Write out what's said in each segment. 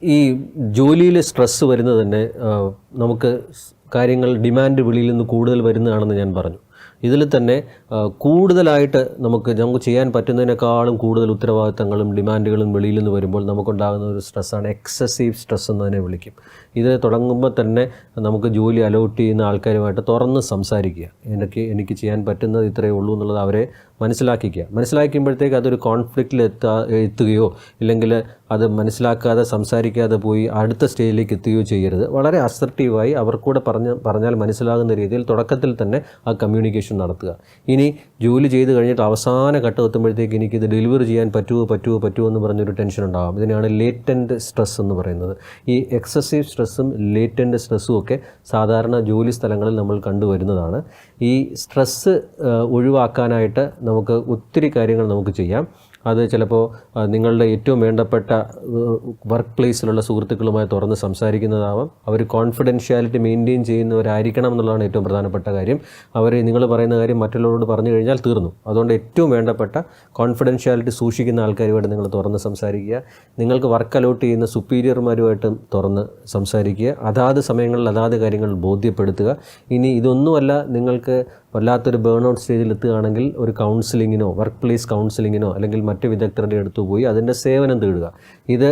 ഈ ജോലിയിൽ സ്ട്രെസ്സ് വരുന്നത് തന്നെ നമുക്ക് കാര്യങ്ങൾ ഡിമാൻഡ് വെളിയിൽ നിന്ന് കൂടുതൽ വരുന്നതാണെന്ന് ഞാൻ പറഞ്ഞു. ഇതിൽ തന്നെ കൂടുതലായിട്ട് നമുക്ക് ചെയ്യാൻ പറ്റുന്നതിനേക്കാളും കൂടുതൽ ഉത്തരവാദിത്തങ്ങളും ഡിമാൻഡുകളും വെളിയിൽ നിന്ന് വരുമ്പോൾ നമുക്കുണ്ടാകുന്ന ഒരു സ്ട്രെസ്സാണ് എക്സസീവ് സ്ട്രെസ് എന്ന് തന്നെ വിളിക്കും. ഇത് തുടങ്ങുമ്പോൾ തന്നെ നമുക്ക് ജോലി അലോട്ട് ചെയ്യുന്ന ആൾക്കാരുമായിട്ട് തുറന്ന് സംസാരിക്കുക. എനിക്ക് ചെയ്യാൻ പറ്റുന്നത് ഇത്രയേ ഉള്ളൂ എന്നുള്ളത് അവരെ മനസ്സിലാക്കുമ്പോഴത്തേക്ക് അതൊരു കോൺഫ്ലിക്റ്റിൽ എത്തുകയോ ഇല്ലെങ്കിൽ അത് മനസ്സിലാക്കാതെ സംസാരിക്കാതെ പോയി അടുത്ത സ്റ്റേജിലേക്ക് എത്തുകയോ ചെയ്യരുത്. വളരെ അസർട്ടീവായി അവർക്കൂടെ പറഞ്ഞാൽ മനസ്സിലാകുന്ന രീതിയിൽ തുടക്കത്തിൽ തന്നെ ആ കമ്മ്യൂണിക്കേഷൻ നടത്തുക. ഇനി ജോലി ചെയ്ത് കഴിഞ്ഞിട്ട് അവസാന ഘട്ടം എത്തുമ്പോഴത്തേക്ക് എനിക്കിത് ഡെലിവറി ചെയ്യാൻ പറ്റുമോ എന്ന് പറഞ്ഞൊരു ടെൻഷൻ ഉണ്ടാകും. ഇതിനാണ് ലേറ്റൻറ്റ് സ്ട്രെസ് എന്ന് പറയുന്നത്. ഈ എക്സസീവ് സ്ട്രെസ്സും ലേറ്റൻറ്റ് സ്ട്രെസ്സും ഒക്കെ സാധാരണ ജോലി സ്ഥലങ്ങളിൽ നമ്മൾ കണ്ടുവരുന്നതാണ്. ഈ സ്ട്രെസ്സ് ഒഴിവാക്കാനായിട്ട് നമുക്ക് ഒത്തിരി കാര്യങ്ങൾ നമുക്ക് ചെയ്യാം. അത് ചിലപ്പോൾ നിങ്ങളുടെ ഏറ്റവും വേണ്ടപ്പെട്ട വർക്ക് പ്ലേസിലുള്ള സുഹൃത്തുക്കളുമായി തുറന്ന് സംസാരിക്കുന്നതാവാം. അവർ കോൺഫിഡൻഷ്യാലിറ്റി മെയിൻറ്റെയിൻ ചെയ്യുന്നവരായിരിക്കണം എന്നുള്ളതാണ് ഏറ്റവും പ്രധാനപ്പെട്ട കാര്യം. നിങ്ങൾ പറയുന്ന കാര്യം മറ്റുള്ളവരോട് പറഞ്ഞു കഴിഞ്ഞാൽ തീർന്നു. അതുകൊണ്ട് ഏറ്റവും വേണ്ടപ്പെട്ട കോൺഫിഡൻഷ്യാലിറ്റി സൂക്ഷിക്കുന്ന ആൾക്കാരുമായിട്ട് നിങ്ങൾ തുറന്ന് സംസാരിക്കുക. നിങ്ങൾക്ക് വർക്ക് അലോട്ട് ചെയ്യുന്ന സുപ്പീരിയർമാരുമായിട്ടും തുറന്ന് സംസാരിക്കുക. അതാത് സമയങ്ങളിൽ അതാത് കാര്യങ്ങൾ ബോധ്യപ്പെടുത്തുക. ഇനി ഇതൊന്നുമല്ല നിങ്ങൾക്ക് വല്ലാത്തൊരു ബേൺ ഔട്ട് സ്റ്റേജിൽ എത്തുകയാണെങ്കിൽ ഒരു കൗൺസിലിങ്ങിനോ വർക്ക് പ്ലേസ് കൗൺസിലിങ്ങിനോ അല്ലെങ്കിൽ മറ്റ് വിദഗ്ധരുടെ അടുത്ത് പോയി അതിൻ്റെ സേവനം തേടുക. ഇത്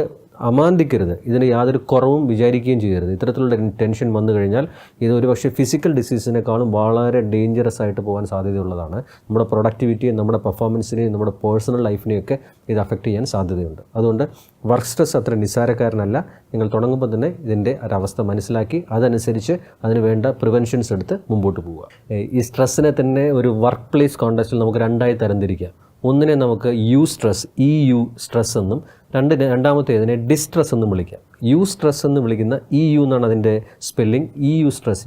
അമാന്തിക്കരുത്. ഇതിന് യാതൊരു കുറവും വിചാരിക്കുകയും ചെയ്യരുത്. ഇത്തരത്തിലുള്ള ടെൻഷൻ വന്നു കഴിഞ്ഞാൽ ഇത് ഒരു പക്ഷേ ഫിസിക്കൽ ഡിസീസിനേക്കാളും വളരെ ഡേഞ്ചറസ് ആയിട്ട് പോകാൻ സാധ്യതയുള്ളതാണ്. നമ്മുടെ പ്രൊഡക്ടിവിറ്റിയും നമ്മുടെ പെർഫോമൻസിനെയും നമ്മുടെ പേഴ്സണൽ ലൈഫിനെയൊക്കെ ഇത് അഫക്റ്റ് ചെയ്യാൻ സാധ്യതയുണ്ട്. അതുകൊണ്ട് വർക്ക് സ്ട്രെസ് അത്ര നിസ്സാരക്കാരനല്ല. നിങ്ങൾ തുടങ്ങുമ്പോൾ തന്നെ ഇതിൻ്റെ ഒരവസ്ഥ മനസ്സിലാക്കി അതനുസരിച്ച് അതിന് വേണ്ട പ്രിവെൻഷൻസ് എടുത്ത് മുമ്പോട്ട് പോവുക. ഈ സ്ട്രെസ്സിനെ തന്നെ ഒരു വർക്ക് പ്ലേസ് കോണ്ടെക്സ്റ്റിൽ നമുക്ക് രണ്ടായി തരംതിരിക്കാം. ഒന്നിനെ നമുക്ക് EU സ്ട്രെസ് എന്നും രണ്ടാമത്തേതിനെ ഡിസ്ട്രെസ് എന്നും വിളിക്കാം. സ്ട്രെസ് എന്ന് വിളിക്കുന്ന EU എന്നാണ് അതിൻ്റെ സ്പെല്ലിംഗ്.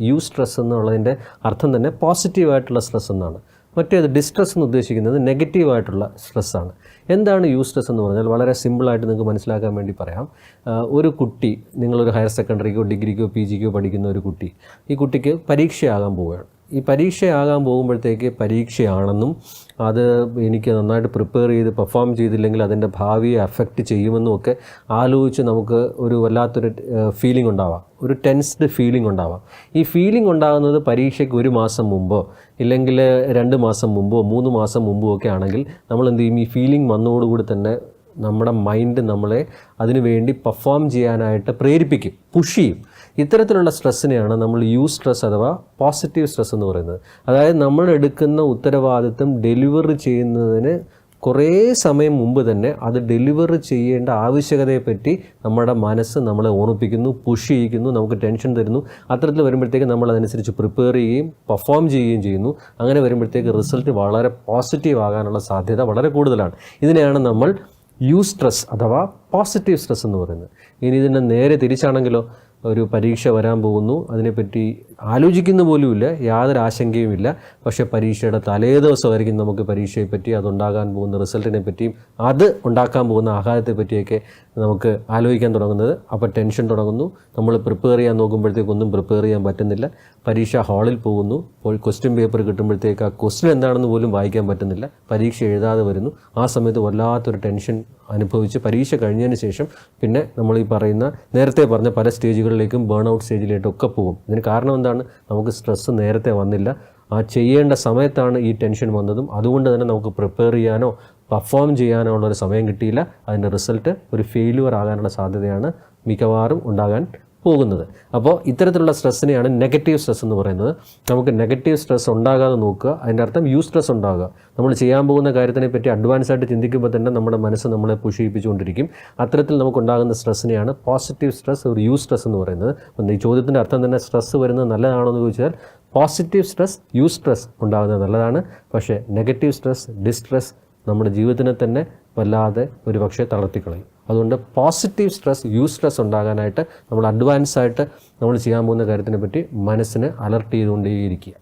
യു സ്ട്രെസ് എന്നുള്ളതിൻ്റെ അർത്ഥം തന്നെ പോസിറ്റീവായിട്ടുള്ള സ്ട്രെസ് എന്നാണ്. മറ്റേത് ഡിസ്ട്രെസ് എന്ന് ഉദ്ദേശിക്കുന്നത് നെഗറ്റീവായിട്ടുള്ള സ്ട്രെസ്സാണ്. എന്താണ് സ്ട്രെസ് എന്ന് പറഞ്ഞാൽ വളരെ സിമ്പിളായിട്ട് നിങ്ങൾക്ക് മനസ്സിലാക്കാൻ വേണ്ടി പറയാം. ഒരു കുട്ടി, നിങ്ങളൊരു ഹയർ സെക്കൻഡറിക്കോ ഡിഗ്രിക്കോ PGക്കോ പഠിക്കുന്ന ഒരു കുട്ടി, ഈ കുട്ടിക്ക് പരീക്ഷയാകാൻ പോവുകയാണ്. ഈ പരീക്ഷയാകാൻ പോകുമ്പോഴത്തേക്ക് പരീക്ഷയാണെന്നും അത് എനിക്ക് നന്നായിട്ട് പ്രിപ്പയർ ചെയ്ത് പെർഫോം ചെയ്തില്ലെങ്കിൽ അതിൻ്റെ ഭാവിയെ അഫക്റ്റ് ചെയ്യുമെന്നും ഒക്കെ ആലോചിച്ച് നമുക്ക് ഒരു വല്ലാത്തൊരു ഫീലിംഗ് ഉണ്ടാവാം, ഒരു ടെൻസ്ഡ് ഫീലിംഗ് ഉണ്ടാവാം. ഈ ഫീലിംഗ് ഉണ്ടാകുന്നത് പരീക്ഷയ്ക്ക് 1 മാസം മുമ്പോ ഇല്ലെങ്കിൽ 2 മാസം മുമ്പോ 3 മാസം മുമ്പോ ഒക്കെ ആണെങ്കിൽ നമ്മൾ എന്ത് ചെയ്യും? ഈ ഫീലിംഗ് വന്നതോടുകൂടി തന്നെ നമ്മുടെ മൈൻഡ് നമ്മളെ അതിനു വേണ്ടി പെർഫോം ചെയ്യാനായിട്ട് പ്രേരിപ്പിക്കും, പുഷ് ചെയ്യും. ഇത്തരത്തിലുള്ള സ്ട്രെസ്സിനെയാണ് നമ്മൾ സ്ട്രെസ് അഥവാ പോസിറ്റീവ് സ്ട്രെസ് എന്ന് പറയുന്നത്. അതായത് നമ്മൾ എടുക്കുന്ന ഉത്തരവാദിത്വം ഡെലിവറി ചെയ്യുന്നതിന് കുറേ സമയം മുമ്പ് തന്നെ അത് ഡെലിവറി ചെയ്യേണ്ട ആവശ്യകതയെപ്പറ്റി നമ്മുടെ മനസ്സ് നമ്മളെ ഓർമ്മിപ്പിക്കുന്നു, പുഷ് ചെയ്യിക്കുന്നു, നമുക്ക് ടെൻഷൻ തരുന്നു. അത്തരത്തിൽ വരുമ്പോഴത്തേക്ക് നമ്മൾ അതനുസരിച്ച് പ്രിപ്പയർ ചെയ്യുകയും പെർഫോം ചെയ്യുകയും ചെയ്യുന്നു. അങ്ങനെ വരുമ്പോഴത്തേക്ക് റിസൾട്ട് വളരെ പോസിറ്റീവ് ആകാനുള്ള സാധ്യത വളരെ കൂടുതലാണ്. ഇതിനെയാണ് നമ്മൾ സ്ട്രെസ് അഥവാ പോസിറ്റീവ് സ്ട്രെസ് എന്ന് പറയുന്നത്. ഇനി ഇതിൻ്റെ നേരെ തിരിച്ചാണെങ്കിലോ, ഒരു പരീക്ഷ വരാൻ പോകുന്നു, അതിനെപ്പറ്റി ആലോചിക്കുന്ന പോലുമില്ല, യാതൊരു ആശങ്കയുമില്ല. പക്ഷേ പരീക്ഷയുടെ തലേ ദിവസമായിരിക്കും നമുക്ക് പരീക്ഷയെപ്പറ്റി, അതുണ്ടാകാൻ പോകുന്ന റിസൾട്ടിനെ പറ്റിയും അത് ഉണ്ടാക്കാൻ പോകുന്ന ആഘാതത്തെ പറ്റിയൊക്കെ നമുക്ക് ആലോചിക്കാൻ തുടങ്ങുന്നത്. അപ്പോൾ ടെൻഷൻ തുടങ്ങുന്നു. നമ്മൾ പ്രിപ്പയർ ചെയ്യാൻ നോക്കുമ്പോഴത്തേക്കൊന്നും പ്രിപ്പയർ ചെയ്യാൻ പറ്റുന്നില്ല. പരീക്ഷ ഹാളിൽ പോകുന്നു. ക്വസ്റ്റ്യൻ പേപ്പർ കിട്ടുമ്പോഴത്തേക്ക് ആ ക്വസ്റ്റ്യൻ എന്താണെന്ന് പോലും വായിക്കാൻ പറ്റുന്നില്ല. പരീക്ഷ എഴുതാതെ വരുന്നു. ആ സമയത്ത് വല്ലാത്തൊരു ടെൻഷൻ അനുഭവിച്ച് പരീക്ഷ കഴിഞ്ഞതിന് ശേഷം പിന്നെ നമ്മൾ ഈ പറയുന്ന നേരത്തെ പറഞ്ഞ പല സ്റ്റേജുകളിലേക്കും ബേൺ ഔട്ട് സ്റ്റേജിലേക്കൊക്കെ പോകും. ഇതിന് കാരണം എന്താണ്? നമുക്ക് സ്ട്രെസ്സ് നേരത്തെ വന്നില്ല. ആ ചെയ്യേണ്ട സമയത്താണ് ഈ ടെൻഷൻ വന്നതും. അതുകൊണ്ട് തന്നെ നമുക്ക് പ്രിപ്പയർ ചെയ്യാനോ പെർഫോം ചെയ്യാനോ ഉള്ളൊരു സമയം കിട്ടിയില്ല. അതിൻ്റെ റിസൾട്ട് ഒരു ഫെയിലുവർ ആകാനുള്ള സാധ്യതയാണ് മിക്കവാറും ഉണ്ടാകാൻ പോകുന്നത്. അപ്പോൾ ഇത്തരത്തിലുള്ള സ്ട്രെസ്സിനെയാണ് നെഗറ്റീവ് സ്ട്രെസ് എന്ന് പറയുന്നത്. നമുക്ക് നെഗറ്റീവ് സ്ട്രെസ് ഉണ്ടാകാതെ നോക്കുക. അതിൻ്റെ അർത്ഥം സ്ട്രെസ് ഉണ്ടാകുക. നമ്മൾ ചെയ്യാൻ പോകുന്ന കാര്യത്തിനെ പറ്റി അഡ്വാൻസ് ആയിട്ട് ചിന്തിക്കുമ്പോൾ തന്നെ നമ്മുടെ മനസ്സ് നമ്മളെ പുഷ് ചെയ്യിപ്പിച്ചുകൊണ്ടിരിക്കും. അത്തരത്തിൽ നമുക്കുണ്ടാകുന്ന സ്ട്രെസ്സിനെയാണ് പോസിറ്റീവ് സ്ട്രെസ്, ഒരു സ്ട്രെസ് എന്ന് പറയുന്നത്. ഈ ചോദ്യത്തിൻ്റെ അർത്ഥം തന്നെ സ്ട്രെസ് വരുന്നത് നല്ലതാണോ എന്ന് ചോദിച്ചാൽ പോസിറ്റീവ് സ്ട്രെസ്, സ്ട്രെസ് ഉണ്ടാകുന്നത് നല്ലതാണ്. പക്ഷേ നെഗറ്റീവ് സ്ട്രെസ്, ഡിസ്ട്രെസ് നമ്മുടെ ജീവിതത്തിനെ തന്നെ വല്ലാതെ ഒരുപക്ഷെ തളർത്തിക്കളയും. അതുകൊണ്ട് പോസിറ്റീവ് സ്ട്രെസ്, സ്ട്രെസ് ഉണ്ടാകാനായിട്ട് നമ്മൾ അഡ്വാൻസ് ആയിട്ട് നമ്മൾ ചെയ്യാൻ പോകുന്ന കാര്യത്തിനെ പറ്റി മനസ്സിനെ അലർട്ട് ചെയ്തുകൊണ്ടേയിരിക്കുക.